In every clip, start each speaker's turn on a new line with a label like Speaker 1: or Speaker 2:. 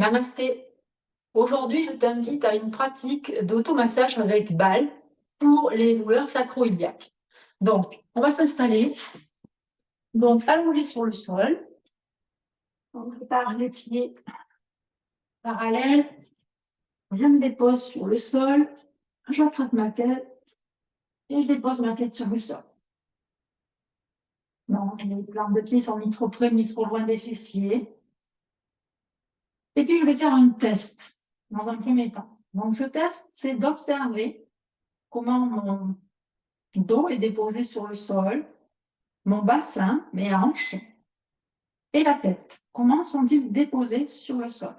Speaker 1: Namasté. Aujourd'hui, je t'invite à une pratique d'automassage avec balle pour les douleurs sacro-iliaques. Donc, on va s'installer. Donc, allongé sur le sol. On prépare les pieds parallèles. Je me dépose sur le sol. J'attrape ma tête et je dépose ma tête sur le sol. Non, les plantes de pied sont ni trop près ni trop loin des fessiers. Et puis, je vais faire un test dans un premier temps. Donc, ce test, c'est d'observer comment mon dos est déposé sur le sol, mon bassin, mes hanches et la tête. Comment sont-ils déposés sur le sol?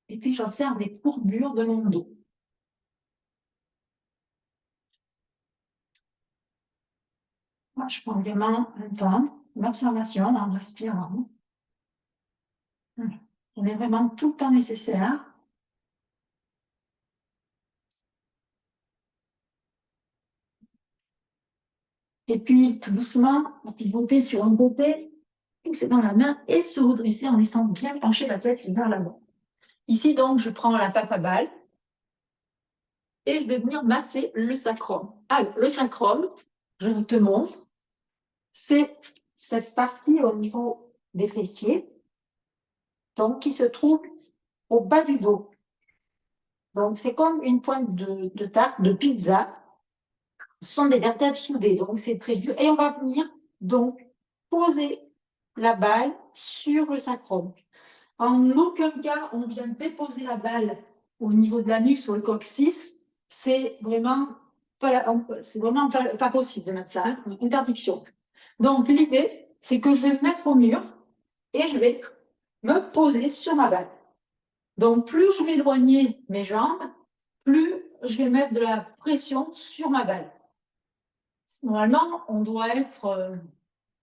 Speaker 1: Et puis, j'observe les courbures de mon dos. Moi, je prends vraiment un temps d'observation en respirant. On est vraiment tout le temps nécessaire. Et puis, tout doucement, pivoter sur un côté, pousser dans la main et se redresser en laissant bien pencher la tête vers l'avant. Ici, donc, je prends la patte à balle et je vais venir masser le sacrum. Alors, le sacrum, je vous te montre, c'est cette partie au niveau des fessiers, donc qui se trouve au bas du dos. Donc, c'est comme une pointe de tarte, de pizza. Ce sont des vertèbres soudées, donc c'est très dur. Et on va venir donc poser la balle sur le sacrum. En aucun cas, on vient déposer la balle au niveau de l'anus ou le coccyx. C'est vraiment pas possible de mettre ça, hein, interdiction. Donc, l'idée, c'est que je vais me mettre au mur et je vais me poser sur ma balle. Donc, plus je vais éloigner mes jambes, plus je vais mettre de la pression sur ma balle. Normalement, on doit être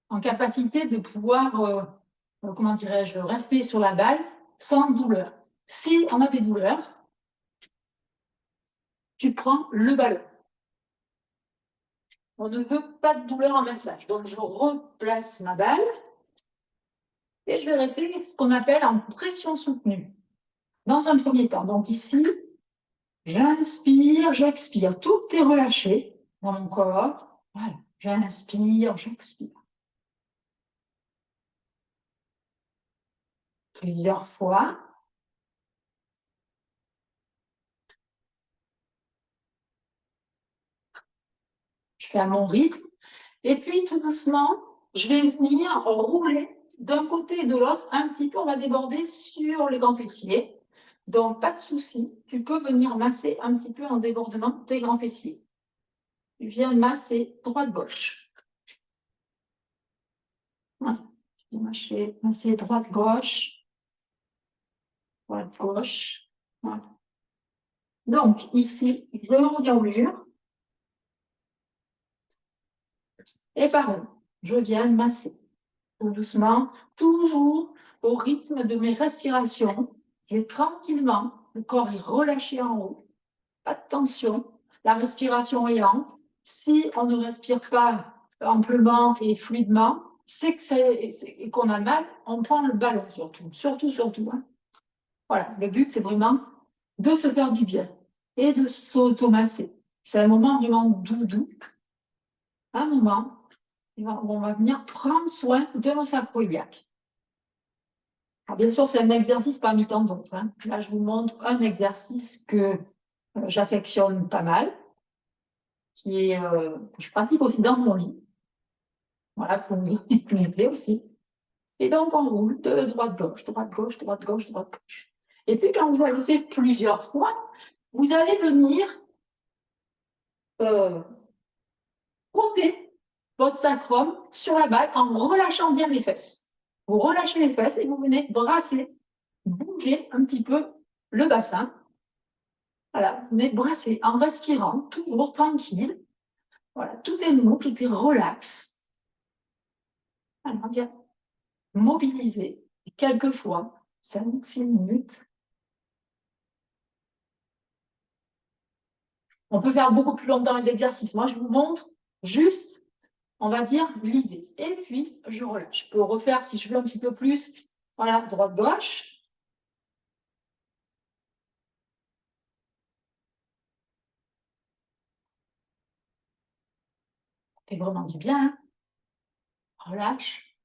Speaker 1: en capacité de pouvoir, comment dirais-je, rester sur la balle sans douleur. Si on a des douleurs, tu prends le ballon. On ne veut pas de douleur en massage. Donc, je replace ma balle et je vais rester ce qu'on appelle en pression soutenue. Dans un premier temps. Donc, ici, j'inspire, j'expire. Tout est relâché dans mon corps. Voilà. J'inspire, j'expire. Plusieurs fois. Je fais à mon rythme. Et puis, tout doucement, je vais venir rouler d'un côté et de l'autre un petit peu. On va déborder sur les grands fessiers. Donc, pas de souci. Tu peux venir masser un petit peu en débordement tes grands fessiers. Tu viens masser droite-gauche. Voilà. Je vais masser droite-gauche. Droite-gauche. Voilà. Donc, ici, je reviens au mur. Et par où je viens masser. Tout doucement, toujours au rythme de mes respirations. Je vais tranquillement, le corps est relâché en haut, pas de tension, la respiration est ample. Si on ne respire pas amplement et fluidement, c'est qu'on a mal, on prend le ballon surtout. Hein. Voilà, le but c'est vraiment de se faire du bien et de s'automasser. C'est un moment vraiment doudou, un moment où on va venir prendre soin de nos sacro-iliaques. Bien sûr, c'est un exercice parmi tant d'autres. Hein. Là, je vous montre un exercice que j'affectionne pas mal, que je pratique aussi dans mon lit. Voilà, pour m'aider aussi. Et donc, on roule de droite-gauche, droite-gauche, droite-gauche, droite-gauche. Et puis, quand vous avez fait plusieurs fois, vous allez venir frotter votre sacrum sur la balle en relâchant bien les fesses. Vous relâchez les fesses et vous venez brasser, bouger un petit peu le bassin. Voilà, vous venez brasser en respirant, toujours tranquille. Voilà, tout est mou, tout est relax. Alors, on vient mobiliser quelques fois 5-6 minutes. On peut faire beaucoup plus longtemps les exercices. Moi, je vous montre juste, on va dire, l'idée. Et puis, je relâche. Je peux refaire, si je veux un petit peu plus, voilà, droite-gauche. Ça fait vraiment du bien. Hein. Relâche.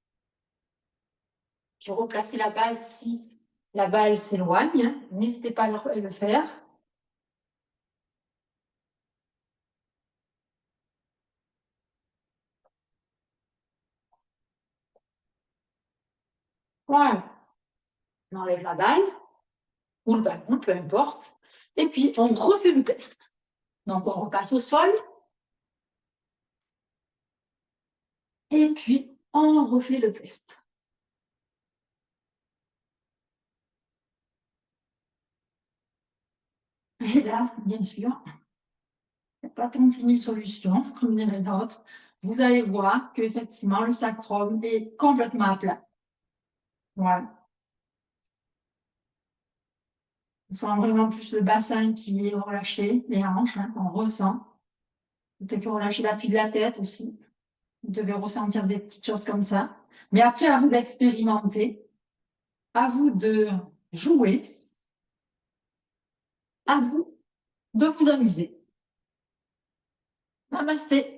Speaker 1: Je vais replacer la balle si la balle s'éloigne. Hein. N'hésitez pas à le faire. Voilà. On enlève la balle ou le ballon, peu importe. Et puis, on refait le test. Donc, on repasse au sol. Et puis, on refait le test. Et là, bien sûr, il n'y a pas 36 000 solutions, comme dirait l'autre. Vous allez voir qu'effectivement, le sacrum est complètement à plat. Voilà. On sent vraiment plus le bassin qui est relâché, les hanches, hein, on ressent. Vous devez relâcher l'appui de la tête aussi. Vous devez ressentir des petites choses comme ça. Mais après, à vous d'expérimenter, à vous de jouer, à vous de vous amuser. Namasté.